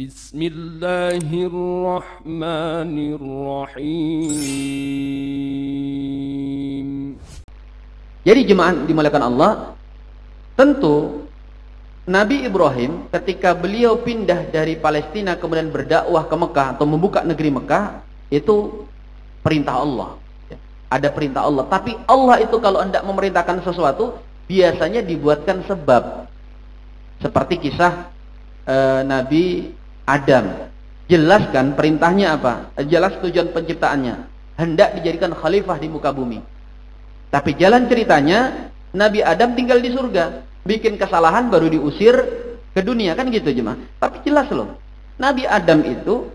Bismillahirrahmanirrahim. Jadi jemaah dimuliakan Allah, tentu Nabi Ibrahim ketika beliau pindah dari Palestina kemudian berdakwah ke Mekah atau membuka negeri Mekah, itu perintah Allah. Ada perintah Allah. Tapi Allah itu kalau hendak memerintahkan sesuatu, biasanya dibuatkan sebab. Seperti kisah Nabi Adam. Jelas kan perintahnya apa? Jelas tujuan penciptaannya. Hendak dijadikan khalifah di muka bumi. Tapi jalan ceritanya, Nabi Adam tinggal di surga. Bikin kesalahan baru diusir ke dunia. Kan gitu jemaah. Tapi jelas loh. Nabi Adam itu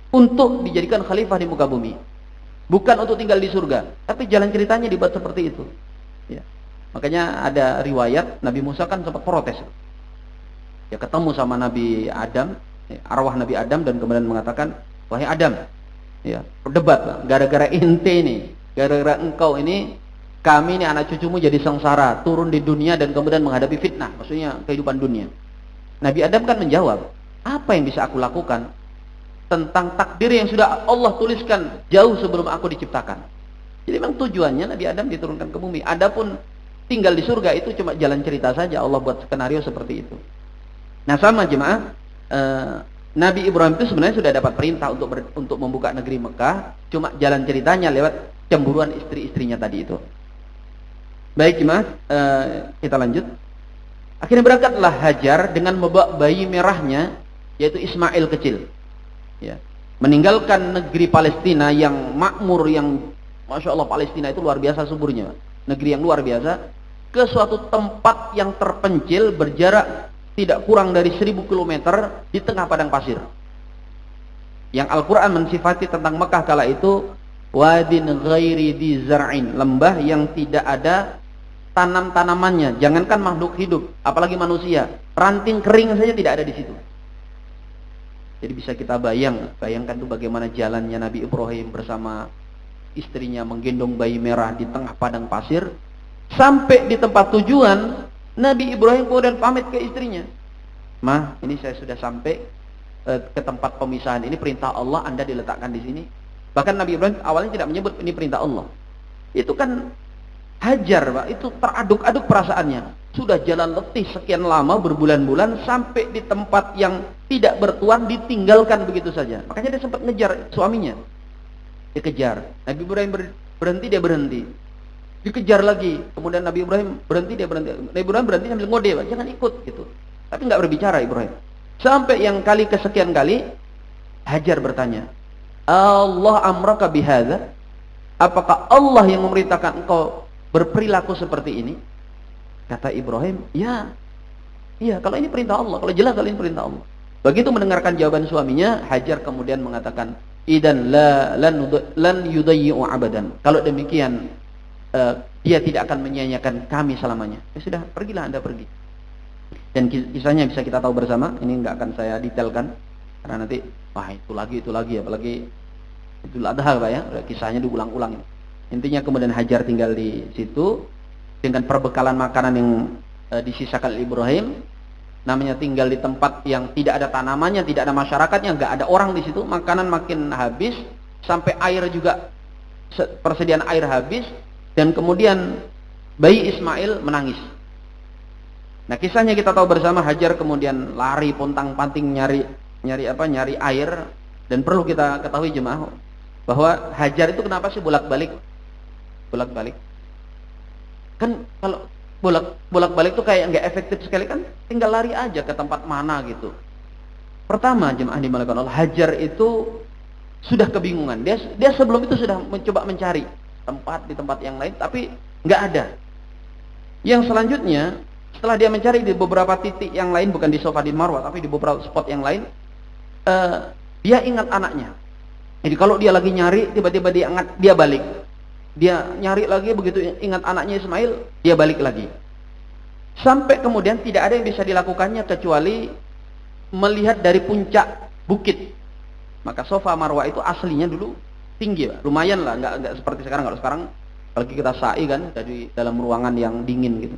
untuk dijadikan khalifah di muka bumi. Bukan untuk tinggal di surga. Tapi jalan ceritanya dibuat seperti itu. Ya. Makanya ada riwayat, Nabi Musa kan sempat protes. Ya ketemu sama Nabi Adam, arwah Nabi Adam, dan kemudian mengatakan, wahai Adam, ya berdebat, gara-gara ente ini, gara-gara engkau ini, kami ini anak cucumu jadi sengsara, turun di dunia dan kemudian menghadapi fitnah, maksudnya kehidupan dunia. Nabi Adam kan menjawab, apa yang bisa aku lakukan tentang takdir yang sudah Allah tuliskan jauh sebelum aku diciptakan. Jadi memang tujuannya Nabi Adam diturunkan ke bumi. Adapun tinggal di surga itu cuma jalan cerita saja, Allah buat skenario seperti itu. Nah sama jemaah, Nabi Ibrahim itu sebenarnya sudah dapat perintah untuk membuka negeri Mekah, cuma jalan ceritanya lewat cemburuan istri-istrinya tadi itu. Baik jemaah, kita lanjut. Akhirnya berangkatlah Hajar dengan membawa bayi merahnya, yaitu Ismail kecil. Ya. Meninggalkan negeri Palestina yang makmur, yang Masya Allah Palestina itu luar biasa suburnya, negeri yang luar biasa, ke suatu tempat yang terpencil berjarak tidak kurang dari 1000 km di tengah padang pasir. Yang Al-Quran mensifati tentang Mekah kala itu, wadin ghairi di zar'in, lembah yang tidak ada tanam-tanamannya, jangankan makhluk hidup, apalagi manusia, ranting kering saja tidak ada di situ. Jadi bisa kita bayangkan tuh bagaimana jalannya Nabi Ibrahim bersama istrinya menggendong bayi merah di tengah padang pasir. Sampai di tempat tujuan, Nabi Ibrahim kemudian pamit ke istrinya. Ma, ini saya sudah sampai ke tempat pemisahan. Ini perintah Allah, Anda diletakkan di sini. Bahkan Nabi Ibrahim awalnya tidak menyebut ini perintah Allah. Itu kan Hajar, Pak, itu teraduk-aduk perasaannya. Sudah jalan letih sekian lama, berbulan-bulan, sampai di tempat yang tidak bertuan, ditinggalkan begitu saja. Makanya dia sempat ngejar suaminya. Dikejar. Nabi Ibrahim berhenti, dia berhenti. Dikejar lagi. Kemudian Nabi Ibrahim berhenti, dia berhenti. Nabi Ibrahim berhenti sambil ngode, Pak, jangan ikut gitu. Tapi nggak berbicara Ibrahim. Sampai yang kali kesekian kali, Hajar bertanya, Allah amraka bihadza? Apakah Allah yang memerintahkan engkau berperilaku seperti ini? Kata Ibrahim, ya, iya, kalau ini perintah Allah, kalau jelas kalau ini perintah Allah. Begitu mendengarkan jawaban suaminya, Hajar kemudian mengatakan, idan lan yudayyi'u abadan. Kalau demikian, dia tidak akan menyia-nyiakan kami selamanya. Ya sudah, pergilah Anda pergi. Dan kisahnya bisa kita tahu bersama. Ini nggak akan saya detailkan karena nanti, wah itu lagi, apalagi Idul Adha, Pak ya, kisahnya diulang-ulang. Intinya kemudian Hajar tinggal di situ dengan perbekalan makanan yang disisakan Ibrahim. Namanya tinggal di tempat yang tidak ada tanamannya, tidak ada masyarakatnya, nggak ada orang di situ. Makanan makin habis, sampai air juga, persediaan air habis, dan kemudian bayi Ismail menangis. Nah kisahnya kita tahu bersama. Hajar kemudian lari pontang-panting nyari air. Dan perlu kita ketahui jemaah bahwa Hajar itu kenapa sih bolak-balik? Kan kalau bolak-balik itu kayak nggak efektif sekali, kan tinggal lari aja ke tempat mana gitu. Pertama jemaah dimuliakan Allah, Hajar itu sudah kebingungan. Dia sebelum itu sudah mencoba mencari tempat di tempat yang lain, tapi nggak ada. Yang selanjutnya, setelah dia mencari di beberapa titik yang lain, bukan di Safa di Marwah, tapi di beberapa spot yang lain, dia ingat anaknya. Jadi kalau dia lagi nyari, tiba-tiba dia balik. Dia nyari lagi, begitu ingat anaknya Ismail, dia balik lagi. Sampai kemudian tidak ada yang bisa dilakukannya kecuali melihat dari puncak bukit. Maka Safa Marwah itu aslinya dulu tinggi, Pak. Lumayan lah, nggak seperti sekarang. Kalau sekarang, apalagi kita sa'i kan, dari dalam ruangan yang dingin gitu.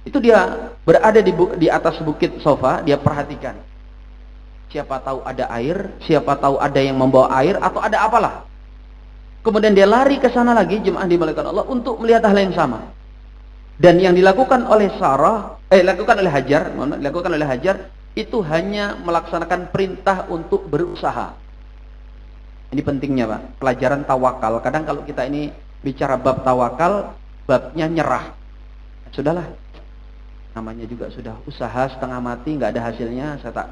Itu dia berada di atas bukit Safa, dia perhatikan. siapa tahu ada air, siapa tahu ada yang membawa air atau ada apalah. Kemudian dia lari ke sana lagi, jemaah dimuliakan Allah, untuk melihat hal yang sama. Dan yang dilakukan oleh dilakukan oleh Hajar itu hanya melaksanakan perintah untuk berusaha. Ini pentingnya, Pak. Pelajaran tawakal. Kadang kalau kita ini bicara bab tawakal, babnya nyerah. Sudahlah. Namanya juga sudah usaha setengah mati, nggak ada hasilnya, saya tak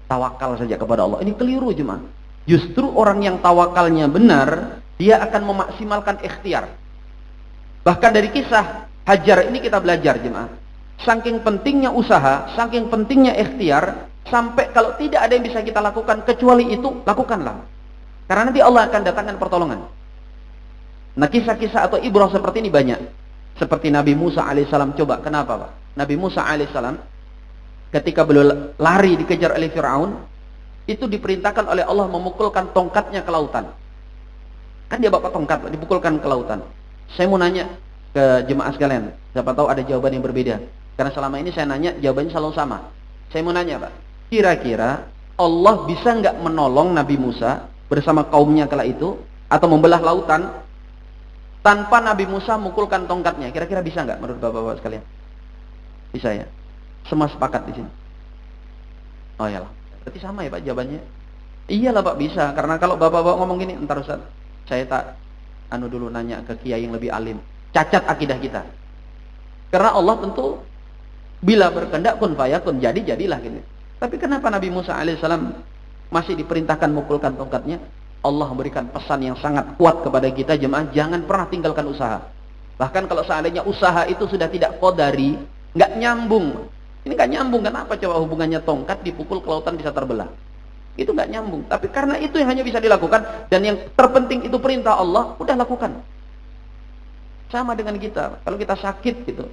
tawakal saja kepada Allah. Ini keliru, jemaah. Justru orang yang tawakalnya benar, dia akan memaksimalkan ikhtiar. Bahkan dari kisah Hajar ini kita belajar, jemaah. Saking pentingnya usaha, saking pentingnya ikhtiar, sampai kalau tidak ada yang bisa kita lakukan kecuali itu, lakukanlah. Karena nanti Allah akan datangkan pertolongan. Nah, kisah-kisah atau ibrah seperti ini banyak. Seperti Nabi Musa alaihissalam. Coba, kenapa, Pak? Nabi Musa alaihissalam ketika beliau lari dikejar oleh Fir'aun, itu diperintahkan oleh Allah memukulkan tongkatnya ke lautan. Kan dia bawa tongkat, dipukulkan ke lautan. Saya mau nanya ke jemaah sekalian, siapa tahu ada jawaban yang berbeda. Karena selama ini saya nanya, jawabannya selalu sama. Saya mau nanya, Pak, kira-kira Allah bisa nggak menolong Nabi Musa bersama kaumnya kala itu, atau membelah lautan tanpa Nabi Musa mukulkan tongkatnya? Kira-kira bisa nggak menurut bapak-bapak sekalian? Bisa ya? Semua sepakat di sini. Oh iyalah, berarti sama ya Pak jawabannya. Iyalah Pak, bisa. Karena kalau bapak-bapak ngomong gini, entar Ustaz, saya tak dulu nanya ke kiai yang lebih alim. Cacat akidah kita. Karena Allah tentu bila berkehendak kun fayakun, jadilah gitu. Tapi kenapa Nabi Musa alaihissalam masih diperintahkan mukulkan tongkatnya? Allah memberikan pesan yang sangat kuat kepada kita, jemaah, jangan pernah tinggalkan usaha. Bahkan kalau seandainya usaha itu sudah tidak qadari, nggak nyambung. Ini nggak nyambung, kenapa coba hubungannya tongkat dipukul ke lautan bisa terbelah? Itu nggak nyambung. Tapi karena itu yang hanya bisa dilakukan, dan yang terpenting itu perintah Allah, udah lakukan. Sama dengan kita, kalau kita sakit gitu,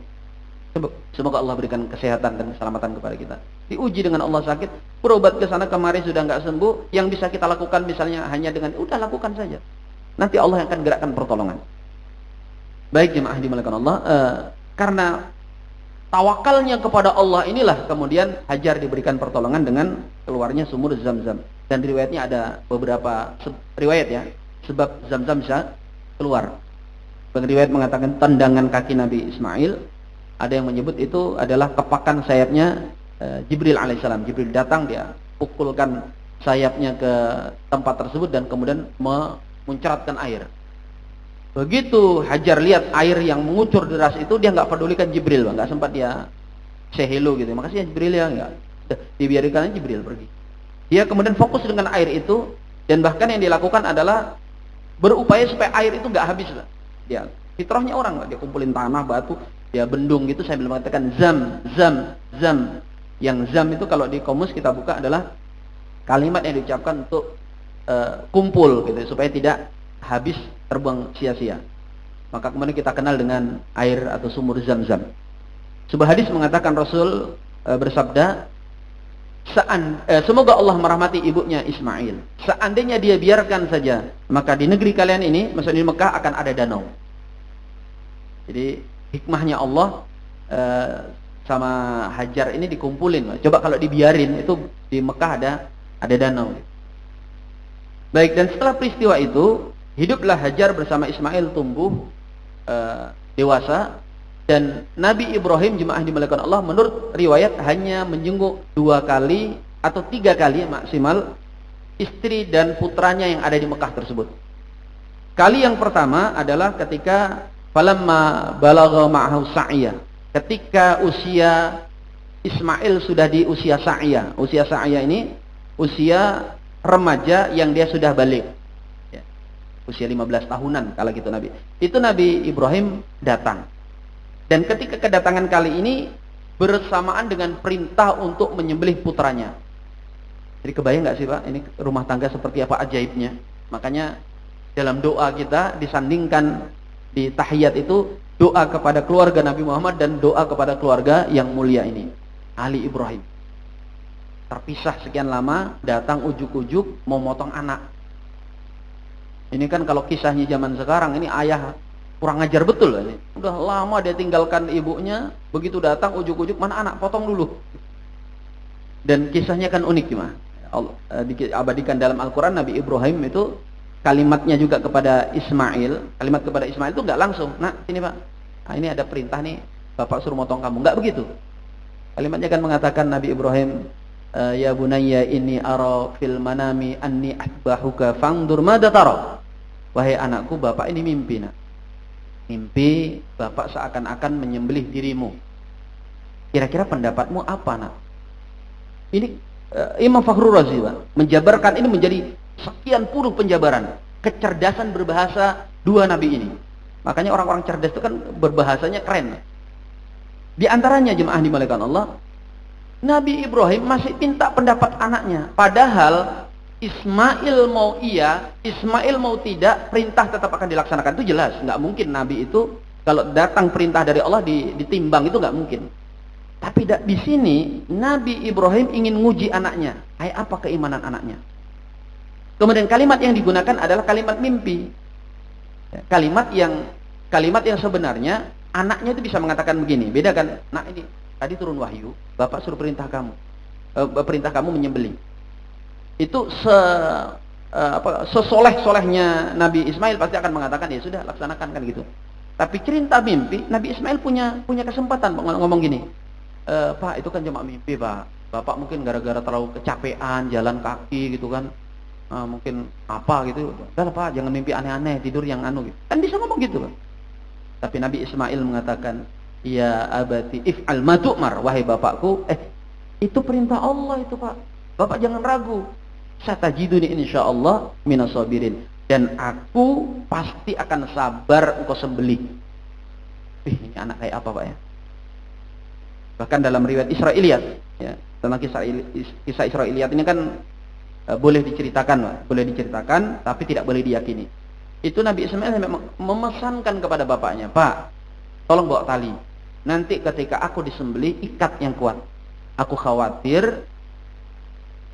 semoga Allah berikan kesehatan dan keselamatan kepada kita. Diuji dengan Allah sakit, berobat ke sana kemari sudah nggak sembuh, yang bisa kita lakukan misalnya hanya dengan udah lakukan saja. Nanti Allah yang akan gerakkan pertolongan. Baik jemaah dimuliakan Allah, karena tawakalnya kepada Allah inilah kemudian Hajar diberikan pertolongan dengan keluarnya sumur Zam-Zam. Dan riwayatnya ada beberapa riwayat ya, sebab Zam-Zam bisa keluar. Bagi riwayat mengatakan tendangan kaki Nabi Ismail, ada yang menyebut itu adalah kepakan sayapnya Jibril alaihissalam. Jibril datang, dia pukulkan sayapnya ke tempat tersebut dan kemudian memuncratkan air. Begitu Hajar lihat air yang mengucur deras itu, dia nggak pedulikan Jibril, nggak sempat dia say hello gitu. Makasih ya Jibril ya, nggak. Dibiarkan Jibril pergi. Dia kemudian fokus dengan air itu, dan bahkan yang dilakukan adalah berupaya supaya air itu nggak habis lah. Dia fitrahnya orang, dia kumpulin tanah, batu, dia bendung gitu sambil mengatakan zam. Yang zam itu kalau di kamus kita buka adalah kalimat yang diucapkan untuk kumpul gitu, supaya tidak habis terbuang sia-sia. Maka kemudian kita kenal dengan air atau sumur Zam-Zam. Sebuah hadis mengatakan Rasul bersabda, semoga Allah merahmati ibunya Ismail. Seandainya dia biarkan saja, maka di negeri kalian ini, maksudnya di Mekah, akan ada danau. Jadi hikmahnya Allah sama Hajar ini dikumpulin. Coba kalau dibiarin, itu di Mekah ada danau. Baik, dan setelah peristiwa itu, hiduplah Hajar bersama Ismail tumbuh dewasa. Dan Nabi Ibrahim, jemaah dimuliakan Allah, menurut riwayat hanya menjenguk 2 kali atau 3 kali maksimal istri dan putranya yang ada di Mekah tersebut. Kali yang pertama adalah ketika falamma balagha ma'ahu sa'ya, ketika usia Ismail sudah di usia sa'ya. Usia sa'ya ini usia remaja yang dia sudah balik ya. Usia 15 tahunan kalau gitu Nabi. Itu Nabi Ibrahim datang. Dan ketika kedatangan kali ini bersamaan dengan perintah untuk menyembelih putranya. Jadi kebayang nggak sih Pak, ini rumah tangga seperti apa ajaibnya. Makanya dalam doa kita disandingkan di tahiyat itu doa kepada keluarga Nabi Muhammad dan doa kepada keluarga yang mulia ini, Ali Ibrahim. Terpisah sekian lama, datang ujuk-ujuk mau motong anak. Ini kan kalau kisahnya zaman sekarang, ini ayah kurang ngajar betul ini. Udah lama dia tinggalkan ibunya, begitu datang ujuk-ujuk, mana anak, potong dulu. Dan kisahnya kan unik gimana? diabadikan dalam Al-Quran, Nabi Ibrahim itu kalimatnya juga kepada Ismail, kalimat kepada Ismail itu nggak langsung, nah sini Pak, nah, ini ada perintah nih, Bapak suruh motong kamu, nggak begitu. Kalimatnya kan mengatakan Nabi Ibrahim, ya bunayya inni ara fil manami anni asbahuka fangdur madza tara. Wahai anakku, Bapak ini mimpi, nak. Mimpi Bapak seakan-akan menyembelih dirimu. Kira-kira pendapatmu apa, nak? Ini Imam Fakhrul Razi menjabarkan ini menjadi sekian puluh penjabaran kecerdasan berbahasa dua nabi ini. Makanya orang-orang cerdas itu kan berbahasanya keren. Di antaranya jemaah dimuliakan Allah, Nabi Ibrahim masih minta pendapat anaknya. Padahal Ismail mau iya, Ismail mau tidak, perintah tetap akan dilaksanakan. Itu jelas, nggak mungkin Nabi itu kalau datang perintah dari Allah ditimbang, itu nggak mungkin. Tapi di sini Nabi Ibrahim ingin nguji anaknya. Hai, apa keimanan anaknya? Kemudian kalimat yang digunakan adalah kalimat mimpi. Kalimat yang sebenarnya anaknya itu bisa mengatakan begini. Beda kan? Nah ini tadi turun wahyu, Bapak suruh perintah kamu menyembelih. Itu sesoleh-solehnya Nabi Ismail pasti akan mengatakan ya sudah laksanakan kan gitu. Tapi cerita mimpi, Nabi Ismail punya kesempatan ngomong gini. Pak, itu kan cuma mimpi, Pak. Bapak mungkin gara-gara terlalu kecapean jalan kaki gitu kan. Mungkin apa gitu. Udah lah Pak, jangan mimpi aneh-aneh, tidur yang anu gitu. Kan bisa ngomong gitu, Pak. Tapi Nabi Ismail mengatakan, ya abati if'al ma tu'mar, wahai bapakku, itu perintah Allah itu, Pak. Bapak jangan ragu. Satajiduni insyaallah minas sabirin, dan aku pasti akan sabar engkau sembelih. Ini anak kayak apa, Pak ya? Bahkan dalam riwayat Israiliyat ya, tentang kisah Israiliyat ini kan boleh diceritakan, Pak. Boleh diceritakan tapi tidak boleh diyakini. Itu Nabi Ismail memesankan kepada bapaknya, Pak, tolong bawa tali. Nanti ketika aku disembelih, ikat yang kuat. Aku khawatir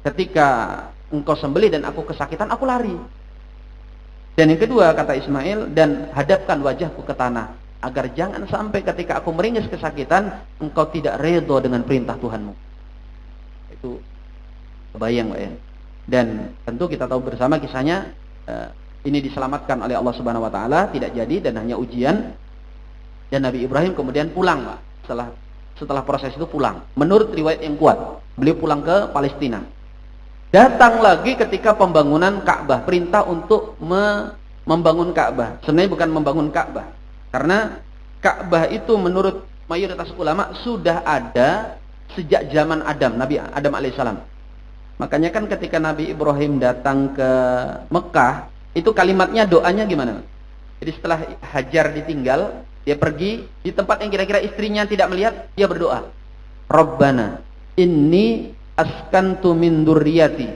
ketika engkau sembelih dan aku kesakitan, aku lari. Dan yang kedua, kata Ismail, dan hadapkan wajahku ke tanah, agar jangan sampai ketika aku meringis kesakitan, engkau tidak redha dengan perintah Tuhanmu. Itu kebayang, Pak ya. Dan tentu kita tahu bersama kisahnya, ini diselamatkan oleh Allah Subhanahu wa taala, tidak jadi dan hanya ujian. Dan Nabi Ibrahim kemudian pulang, Pak. Setelah proses itu pulang. Menurut riwayat yang kuat, beliau pulang ke Palestina. Datang lagi ketika pembangunan Ka'bah, perintah untuk membangun Ka'bah. Sebenarnya bukan membangun Ka'bah. Karena Ka'bah itu menurut mayoritas ulama sudah ada sejak zaman Adam, Nabi Adam alaihissalam. Makanya kan ketika Nabi Ibrahim datang ke Mekah, itu kalimatnya, doanya gimana? Jadi setelah Hajar ditinggal, dia pergi di tempat yang kira-kira istrinya tidak melihat, dia berdoa, Rabbana inni askantu min dzurriyyati,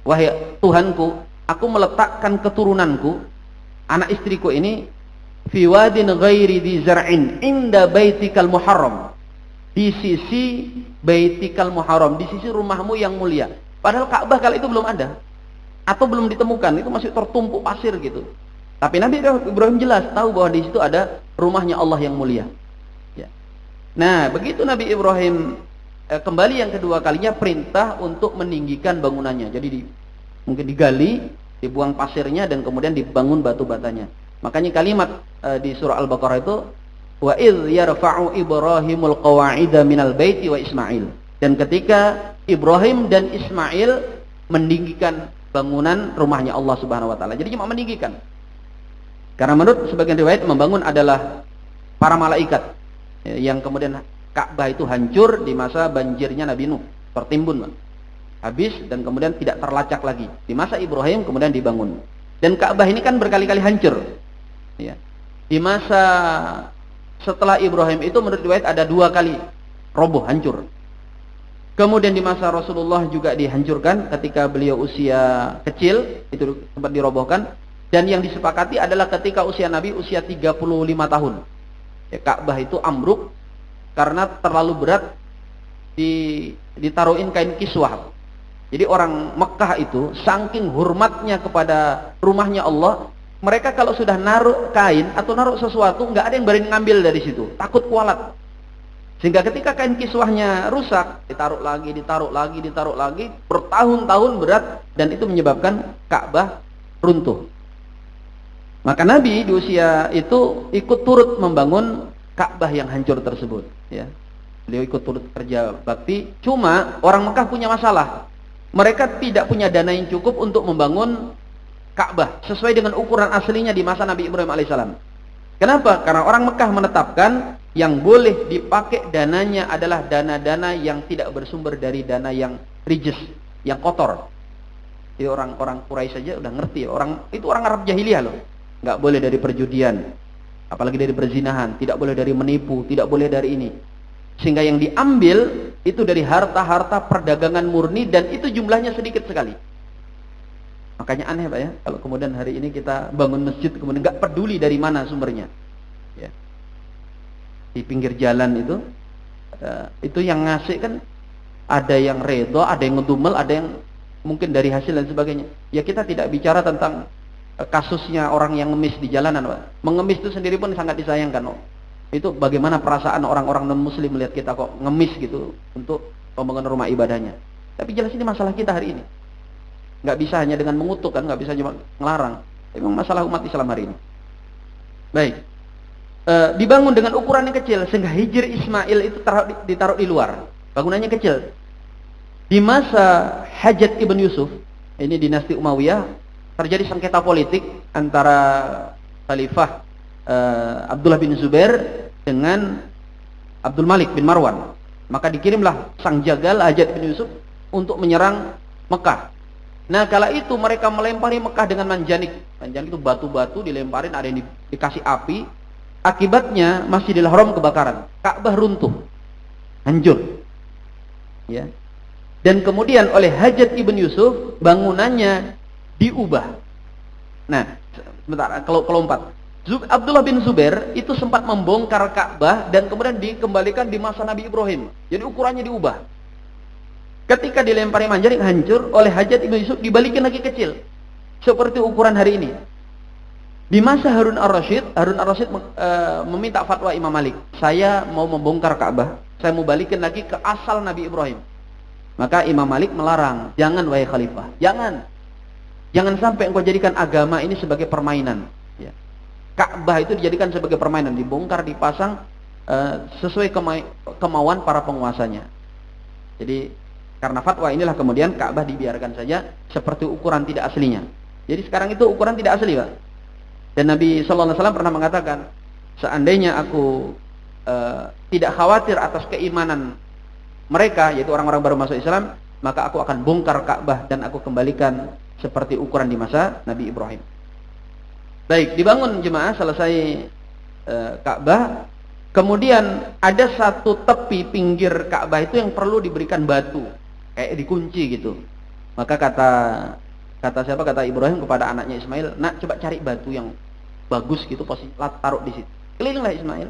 wahai Tuhanku, aku meletakkan keturunanku, anak istriku ini, fi wadin ghairi dzi zar'in inda baitikal muharram, di sisi baitikal muharram, di sisi rumahmu yang mulia. Padahal Ka'bah kala itu belum ada atau belum ditemukan, itu masih tertumpuk pasir gitu. Tapi Nabi Ibrahim jelas tahu bahwa di situ ada rumahnya Allah yang mulia. Ya. Nah, begitu Nabi Ibrahim kembali yang kedua kalinya, perintah untuk meninggikan bangunannya. Jadi mungkin digali, dibuang pasirnya, dan kemudian dibangun batu batanya. Makanya kalimat di surah Al-Baqarah itu, wa idz yarfa'u Ibrahimul qawa'ida minal baiti wa Ismail. Dan ketika Ibrahim dan Ismail meninggikan bangunan rumahnya Allah Subhanahu wa taala. Jadi cuma meninggikan. Karena menurut sebagian riwayat, membangun adalah para malaikat yang kemudian Ka'bah itu hancur di masa banjirnya Nabi Nuh, tertimbun, habis, dan kemudian tidak terlacak lagi. Di masa Ibrahim kemudian dibangun. Dan Ka'bah ini kan berkali-kali hancur. Ya. Di masa setelah Ibrahim itu menurut riwayat ada 2 kali roboh, hancur. Kemudian di masa Rasulullah juga dihancurkan ketika beliau usia kecil, itu sempat dirobohkan. Dan yang disepakati adalah ketika usia Nabi usia 35 tahun. Ya, Ka'bah itu ambruk karena terlalu berat ditaruhin kain kiswah. Jadi orang Mekah itu saking hormatnya kepada rumahnya Allah, mereka kalau sudah naruh kain atau naruh sesuatu, nggak ada yang berani ngambil dari situ, takut kualat. Sehingga ketika kain kiswahnya rusak, ditaruh lagi, bertahun-tahun berat, dan itu menyebabkan Ka'bah runtuh. Maka Nabi di usia itu ikut turut membangun Ka'bah yang hancur tersebut. Ya. Beliau ikut turut kerja bakti. Cuma orang Mekah punya masalah. Mereka tidak punya dana yang cukup untuk membangun Ka'bah sesuai dengan ukuran aslinya di masa Nabi Ibrahim alaihissalam. Kenapa? Karena orang Mekah menetapkan yang boleh dipakai dananya adalah dana-dana yang tidak bersumber dari dana yang rijis, yang kotor. Jadi orang-orang Quraisy saja udah ngerti. Itu orang Arab jahiliyah loh. Nggak boleh dari perjudian, apalagi dari perzinahan, tidak boleh dari menipu, tidak boleh dari ini. Sehingga yang diambil itu dari harta-harta perdagangan murni, dan itu jumlahnya sedikit sekali. Makanya aneh Pak ya, kalau kemudian hari ini kita bangun masjid kemudian nggak peduli dari mana sumbernya. Ya. Di pinggir jalan itu yang ngasih kan ada yang redha, ada yang ngedumel, ada yang mungkin dari hasil dan sebagainya. Ya kita tidak bicara tentang kasusnya orang yang ngemis di jalanan Pak. Mengemis itu sendiri pun sangat disayangkan. Itu bagaimana perasaan orang-orang non-muslim melihat kita kok ngemis gitu untuk pembangunan rumah ibadahnya. Tapi jelas ini masalah kita hari ini. Nggak bisa hanya dengan mengutuk kan, nggak bisa cuma ngelarang. Memang masalah umat Islam hari ini. Baik. Dibangun dengan ukuran yang kecil sehingga Hijr Ismail itu ditaruh di luar. Bangunannya kecil. Di masa Hajjaj ibn Yusuf, ini dinasti Umayyah, terjadi sengketa politik antara Khalifah Abdullah bin Zubair dengan Abdul Malik bin Marwan. Maka dikirimlah sang jagal Hajjaj bin Yusuf untuk menyerang Mekah. Nah kala itu mereka melempari Mekah dengan manjanik. Manjanik itu batu-batu dilemparin, ada yang dikasih api. Akibatnya Masjidil Haram kebakaran, Ka'bah runtuh, hancur. Ya. Dan kemudian oleh Hajjaj ibn Yusuf bangunannya diubah. Nah, sebentar, kalau kelompat. Abdullah bin Zubair itu sempat membongkar Ka'bah dan kemudian dikembalikan di masa Nabi Ibrahim. Jadi ukurannya diubah. Ketika dilempari manjanik hancur, oleh Hajjaj ibn Yusuf dibalikin lagi kecil. Seperti ukuran hari ini. Di masa Harun ar-Rasyid meminta fatwa Imam Malik. Saya mau membongkar Ka'bah, saya mau balikin lagi ke asal Nabi Ibrahim. Maka Imam Malik melarang, jangan wahai khalifah, jangan. Jangan sampai engkau jadikan agama ini sebagai permainan. Ya. Ka'bah itu dijadikan sebagai permainan, dibongkar, dipasang sesuai kemauan para penguasanya. Jadi karena fatwa inilah kemudian Ka'bah dibiarkan saja seperti ukuran tidak aslinya. Jadi sekarang itu ukuran tidak asli Pak. Dan Nabi SAW pernah mengatakan, seandainya aku tidak khawatir atas keimanan mereka, yaitu orang-orang baru masuk Islam, maka aku akan bongkar Ka'bah dan aku kembalikan seperti ukuran di masa Nabi Ibrahim. Baik, dibangun jemaah, selesai Ka'bah. Kemudian ada satu tepi pinggir Ka'bah itu yang perlu diberikan batu, kayak dikunci gitu. Maka kata Ibrahim kepada anaknya Ismail, nak coba cari batu yang bagus gitu, posisi taruh di situ. Kelilinglah Ismail.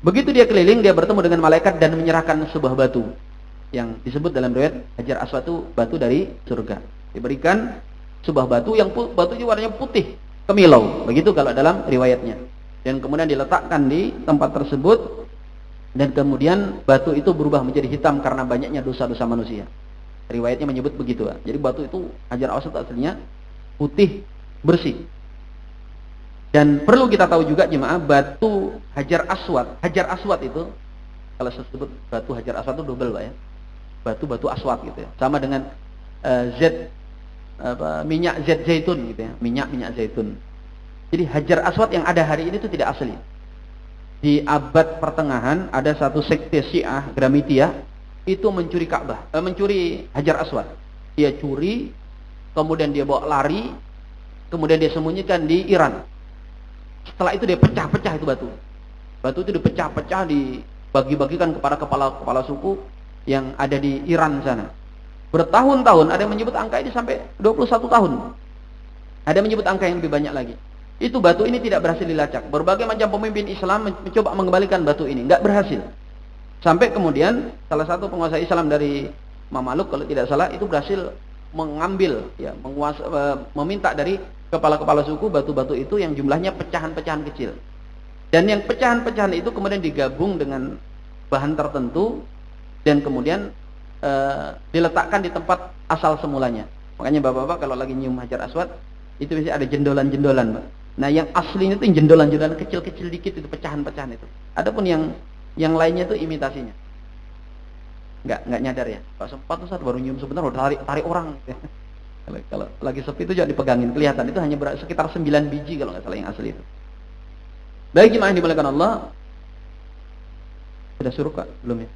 Begitu dia keliling, dia bertemu dengan malaikat dan menyerahkan sebuah batu yang disebut dalam riwayat Hajar Aswad itu batu dari surga. Diberikan sebuah batu yang batunya warnanya putih kemilau, begitu kalau dalam riwayatnya. Dan kemudian diletakkan di tempat tersebut, dan kemudian batu itu berubah menjadi hitam karena banyaknya dosa-dosa manusia. Riwayatnya menyebut begitu. Jadi batu itu Hajar Aswad aslinya putih bersih. Dan perlu kita tahu juga jemaah, batu Hajar Aswad itu, kalau disebut batu Hajar Aswad itu double Pak ya. Batu aswad gitu ya. Sama dengan minyak zaitun gitu ya. Minyak zaitun. Jadi Hajar Aswad yang ada hari ini itu tidak asli. Di abad pertengahan ada satu sekte Syiah Gramitiyah itu mencuri Ka'bah, mencuri Hajar Aswad. Dia curi, kemudian dia bawa lari, kemudian dia sembunyikan di Iran. Setelah itu dia pecah-pecah itu batu. Batu itu dipecah-pecah, dibagi-bagikan kepada kepala suku yang ada di Iran sana. Bertahun-tahun, ada yang menyebut angka ini sampai 21 tahun. Ada yang menyebut angka yang lebih banyak lagi. Itu batu ini tidak berhasil dilacak. Berbagai macam pemimpin Islam mencoba mengembalikan batu ini, nggak berhasil. Sampai kemudian salah satu penguasa Islam dari Mamaluk kalau tidak salah itu berhasil mengambil ya, meminta dari kepala-kepala suku batu-batu itu yang jumlahnya pecahan-pecahan kecil. Dan yang pecahan-pecahan itu kemudian digabung dengan bahan tertentu dan kemudian diletakkan di tempat asal semulanya. Makanya bapak-bapak kalau lagi nyium Hajar Aswad itu biasanya ada jendolan-jendolan, Pak. Nah, yang aslinya itu jendolan-jendolan kecil-kecil dikit itu, pecahan-pecahan itu. Adapun yang lainnya itu imitasinya. Enggak nyadar ya. Pak sempat tuh saat baru nyium sebentar udah tarik orang. Kalau lagi sepi itu jangan dipegangin, kelihatan itu hanya sekitar 9 biji kalau nggak salah yang asli itu. Baik jemaah yang dimuliakan Allah. Sudah suruh Kak? Belum ya?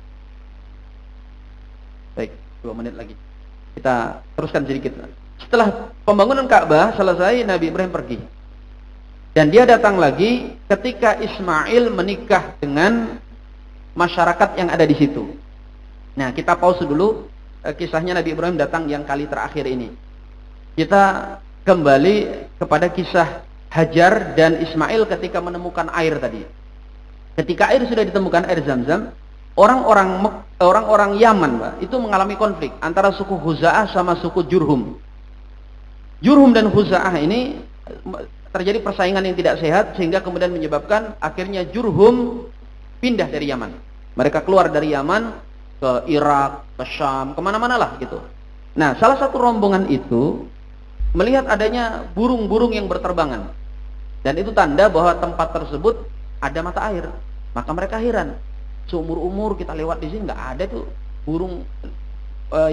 Baik, 2 menit lagi. Kita teruskan sedikit. Setelah pembangunan Ka'bah selesai, Nabi Ibrahim pergi. Dan dia datang lagi ketika Ismail menikah dengan masyarakat yang ada di situ. Nah, kita pause dulu kisahnya Nabi Ibrahim datang yang kali terakhir ini. Kita kembali kepada kisah Hajar dan Ismail ketika menemukan air tadi. Ketika air sudah ditemukan, air Zam-Zam, orang-orang Yaman, Pak, itu mengalami konflik antara suku Khuza'ah sama suku Jurhum. Jurhum dan Khuza'ah ini terjadi persaingan yang tidak sehat sehingga kemudian menyebabkan akhirnya Jurhum pindah dari Yaman. Mereka keluar dari Yaman ke Irak, ke Syam, kemana-mana lah gitu. Nah, salah satu rombongan itu melihat adanya burung-burung yang berterbangan. Dan itu tanda bahwa tempat tersebut ada mata air. Maka mereka heran. Seumur-umur kita lewat di sini nggak ada tuh burung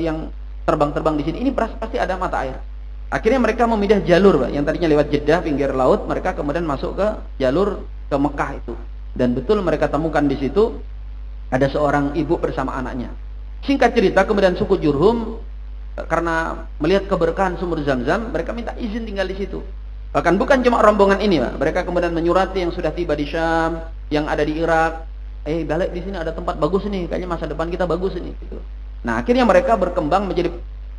yang terbang-terbang di sini. Ini pasti ada mata air. Akhirnya mereka memindah jalur, Pak, yang tadinya lewat Jeddah pinggir laut, mereka kemudian masuk ke jalur ke Mekah itu. Dan betul mereka temukan di situ ada seorang ibu bersama anaknya. Singkat cerita, kemudian suku Jurhum karena melihat keberkahan sumur Zam-Zam, mereka minta izin tinggal di situ. Bahkan bukan cuma rombongan ini, Pak. Mereka kemudian menyurati yang sudah tiba di Syam, yang ada di Irak. Balik di sini ada tempat bagus nih, kayaknya masa depan kita bagus ini. Gitu. Nah, akhirnya mereka berkembang menjadi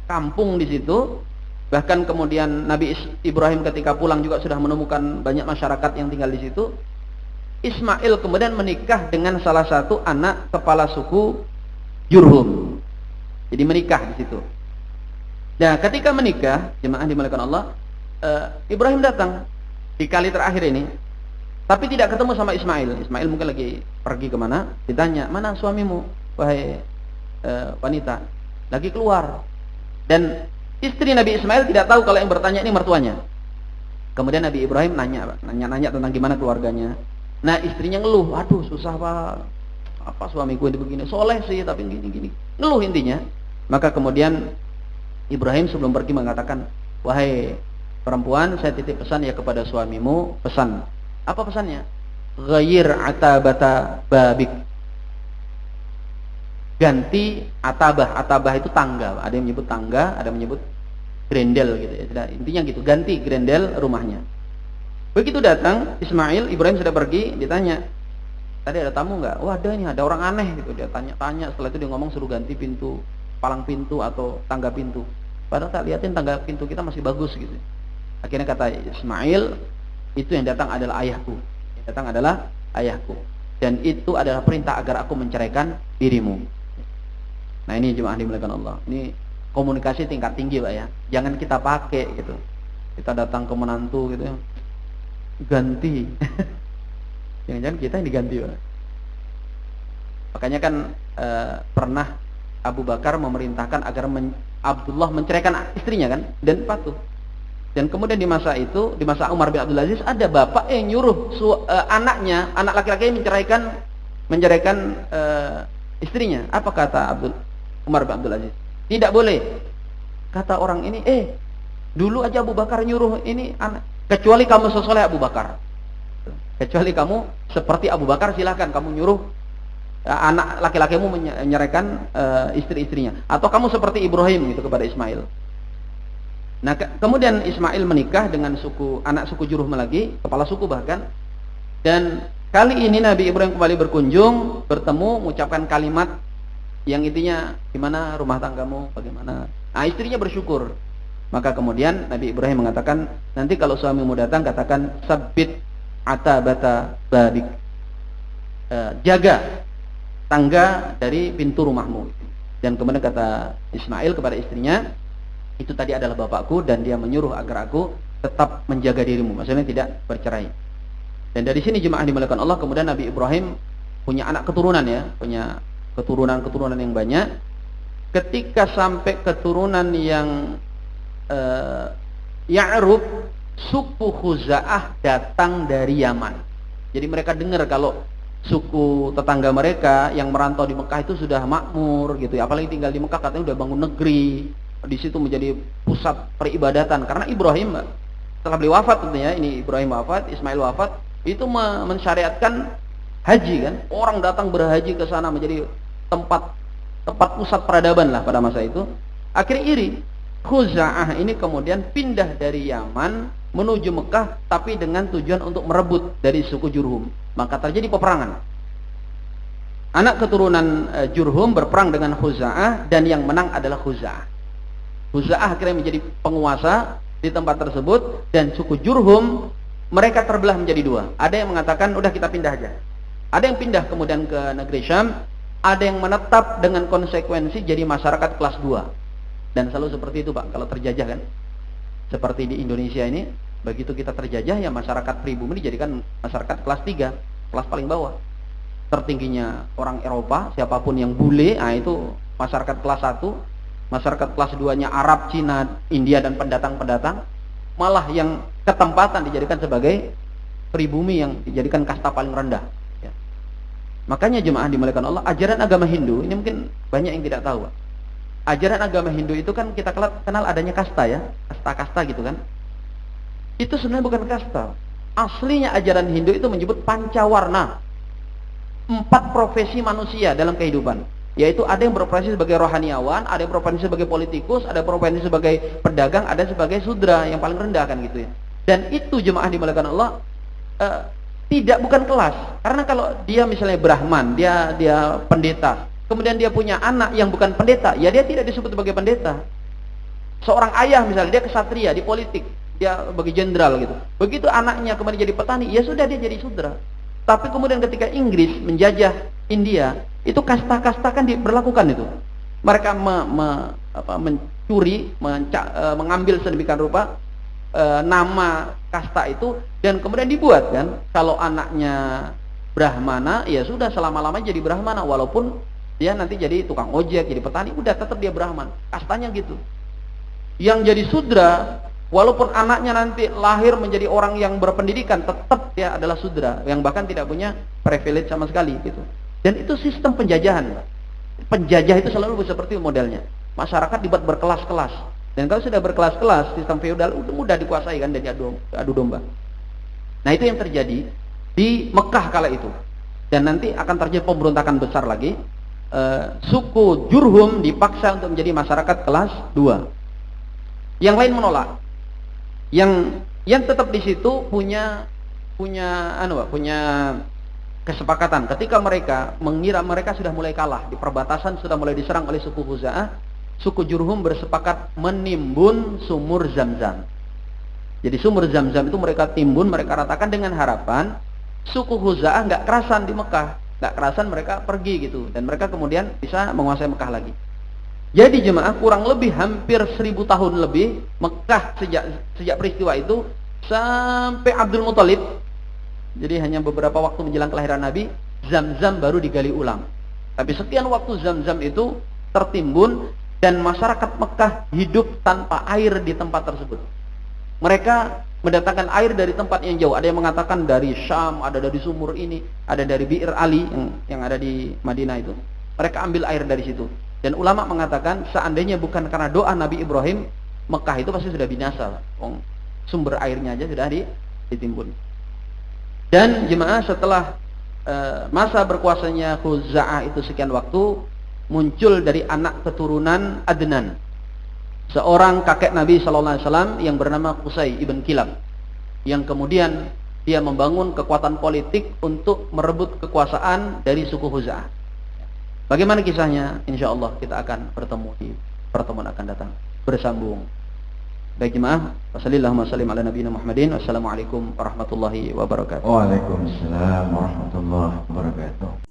kampung di situ. Bahkan kemudian Nabi Ibrahim ketika pulang juga sudah menemukan banyak masyarakat yang tinggal di situ. Ismail kemudian menikah dengan salah satu anak kepala suku Jurhum. Jadi menikah di situ. Nah, ketika menikah, jemaah dimuliakan Allah, Ibrahim datang di kali terakhir ini, tapi tidak ketemu sama Ismail. Ismail mungkin lagi pergi kemana? Ditanya, mana suamimu, wahai wanita? Lagi keluar. Dan istri Nabi Ismail tidak tahu kalau yang bertanya ini mertuanya. Kemudian Nabi Ibrahim nanya tentang gimana keluarganya. Nah, istrinya ngeluh, aduh susah Pak, apa suamiku ini begini, soleh sih tapi gini-gini, ngeluh intinya. Maka kemudian Ibrahim sebelum pergi mengatakan, wahai perempuan, saya titip pesan ya kepada suamimu, pesan. Apa pesannya? Ghayir atabata babik. Ganti atabah. Atabah itu tangga. Ada yang menyebut tangga, ada yang menyebut grendel gitu ya. Intinya gitu, ganti grendel rumahnya. Begitu datang Ismail, Ibrahim sudah pergi, ditanya, tadi ada tamu nggak? Wah, ada ini, ada orang aneh gitu. Dia tanya-tanya, setelah itu dia ngomong suruh ganti pintu, palang pintu atau tangga pintu. Padahal tak liatin tangga pintu kita masih bagus gitu. Akhirnya kata Ismail, itu yang datang adalah ayahku. Yang datang adalah ayahku. Dan itu adalah perintah agar aku menceraikan dirimu. Nah, ini jemaah dimuliakan Allah. Ini komunikasi tingkat tinggi, Pak ya. Jangan kita pakai gitu. Kita datang ke menantu gitu ya. Ganti. Jangan-jangan kita yang diganti, Pak. Makanya kan pernah Abu Bakar memerintahkan agar Abdullah menceraikan istrinya kan, dan patuh. Dan kemudian di masa itu, di masa Umar bin Abdul Aziz, ada bapak yang nyuruh anaknya, anak laki-laki menceraikan istrinya. Apa kata Umar bin Abdul Aziz? Tidak boleh. Kata orang ini, dulu aja Abu Bakar nyuruh ini anak. Kecuali kamu sesoleh Abu Bakar. Kecuali kamu seperti Abu Bakar, silahkan kamu nyuruh anak laki-lakimu menyerahkan istri-istrinya. Atau kamu seperti Ibrahim gitu kepada Ismail. Nah, kemudian Ismail menikah dengan anak suku Jurhum lagi, kepala suku bahkan. Dan kali ini Nabi Ibrahim kembali berkunjung, bertemu, mengucapkan kalimat yang intinya, gimana rumah tanggamu, bagaimana. Nah, istrinya bersyukur. Maka kemudian Nabi Ibrahim mengatakan, nanti kalau suamimu datang, katakan, sabbit atabata babik. Jaga tangga dari pintu rumahmu. Dan kemudian kata Ismail kepada istrinya, itu tadi adalah bapakku dan dia menyuruh agar aku tetap menjaga dirimu. Maksudnya tidak bercerai. Dan dari sini jemaah dimuliakan Allah, kemudian Nabi Ibrahim punya anak keturunan ya, punya keturunan yang banyak. Ketika sampai keturunan yang Ya'rub, suku Khuza'ah datang dari Yaman. Jadi mereka dengar kalau suku tetangga mereka yang merantau di Mekah itu sudah makmur gitu ya. Apalagi tinggal di Mekah katanya udah bangun negeri. Di situ menjadi pusat peribadatan. Karena Ibrahim setelah beliau wafat tentunya, ini Ibrahim wafat, Ismail wafat, itu mensyariatkan haji kan. Orang datang berhaji ke sana menjadi tempat pusat peradaban lah pada masa itu. Akhirnya iri. Khuza'ah ini kemudian pindah dari Yaman menuju Mekah, tapi dengan tujuan untuk merebut dari suku Jurhum. Maka terjadi peperangan. Anak keturunan Jurhum berperang dengan Khuza'ah, dan yang menang adalah Khuza'ah. Khuza'ah akhirnya menjadi penguasa di tempat tersebut, dan suku Jurhum mereka terbelah menjadi dua. Ada yang mengatakan udah kita pindah aja. Ada yang pindah kemudian ke negeri Syam, ada yang menetap dengan konsekuensi jadi masyarakat kelas 2. Dan selalu seperti itu Pak, kalau terjajah kan. Seperti di Indonesia ini, begitu kita terjajah ya masyarakat pribumi dijadikan masyarakat kelas 3, kelas paling bawah. Tertingginya orang Eropa, siapapun yang bule, nah itu masyarakat kelas 1. Masyarakat kelas 2-nya Arab, Cina, India dan pendatang-pendatang. Malah yang ketempatan dijadikan sebagai pribumi yang dijadikan kasta paling rendah ya. Makanya jemaah dimuliakan Allah, ajaran agama Hindu ini mungkin banyak yang tidak tahu Pak. Ajaran agama Hindu itu kan kita kenal adanya kasta ya, kasta-kasta gitu kan. Itu sebenarnya bukan kasta. Aslinya ajaran Hindu itu menyebut pancawarna. 4 profesi manusia dalam kehidupan. Yaitu ada yang berprofesi sebagai rohaniawan, ada yang berprofesi sebagai politikus, ada yang berprofesi sebagai pedagang, ada sebagai sudra yang paling rendah kan gitu ya. Dan itu jemaah dimuliakan Allah bukan kelas. Karena kalau dia misalnya Brahman, dia pendeta, kemudian dia punya anak yang bukan pendeta, ya dia tidak disebut sebagai pendeta. Seorang ayah misalnya, dia kesatria di politik, dia bagi jenderal gitu. Begitu anaknya kemudian jadi petani, ya sudah dia jadi sudra. Tapi kemudian ketika Inggris menjajah India, itu kasta-kasta kan diberlakukan itu. Mereka mencuri, mengambil sedemikian rupa nama kasta itu, dan kemudian dibuat kan, kalau anaknya Brahmana, ya sudah selama-lamanya jadi Brahmana, walaupun dia nanti jadi tukang ojek, jadi petani, udah tetap dia Brahman. Kastanya gitu. Yang jadi sudra, walaupun anaknya nanti lahir menjadi orang yang berpendidikan, tetap dia adalah sudra, yang bahkan tidak punya privilege sama sekali gitu. Dan itu sistem penjajahan. Penjajah itu selalu seperti modelnya. Masyarakat dibuat berkelas-kelas. Dan kalau sudah berkelas-kelas, sistem feodal itu mudah dikuasai kan, dan adu domba. Nah itu yang terjadi di Mekah kala itu. Dan nanti akan terjadi pemberontakan besar lagi. Suku Jurhum dipaksa untuk menjadi masyarakat kelas 2. Yang lain menolak. Yang tetap di situ punya kesepakatan. Ketika mereka mengira mereka sudah mulai kalah di perbatasan, sudah mulai diserang oleh suku Khuza'ah, suku Jurhum bersepakat menimbun sumur Zam-Zam. Jadi sumur Zam-Zam itu mereka timbun, mereka ratakan dengan harapan suku Khuza'ah nggak kerasan di Mekah. Nggak kerasan mereka pergi gitu, dan mereka kemudian bisa menguasai Mekah lagi. Jadi jemaah kurang lebih hampir 1000 tahun lebih Mekah sejak peristiwa itu sampai Abdul Muthalib. Jadi hanya beberapa waktu menjelang kelahiran Nabi, Zam-Zam baru digali ulang. Tapi sekian waktu Zam-Zam itu tertimbun, dan masyarakat Mekah hidup tanpa air di tempat tersebut. Mereka mendatangkan air dari tempat yang jauh. Ada yang mengatakan dari Syam, ada dari sumur ini, ada dari Bi'r Ali yang ada di Madinah itu. Mereka ambil air dari situ. Dan ulama mengatakan seandainya bukan karena doa Nabi Ibrahim, Mekah itu pasti sudah binasa. Sumber airnya aja sudah ditimbun. Dan jemaah setelah masa berkuasanya Khuza'ah itu sekian waktu, muncul dari anak keturunan Adnan, seorang kakek Nabi SAW yang bernama Qusay ibn Kilab, yang kemudian dia membangun kekuatan politik untuk merebut kekuasaan dari suku Khuza'ah. Bagaimana kisahnya? Insya Allah kita akan bertemu di pertemuan akan datang, bersambung. Baik jemaah, wassalamualaikum warahmatullahi wabarakatuh. Wassalamualaikum warahmatullahi wabarakatuh. Waalaikumsalam warahmatullahi wabarakatuh.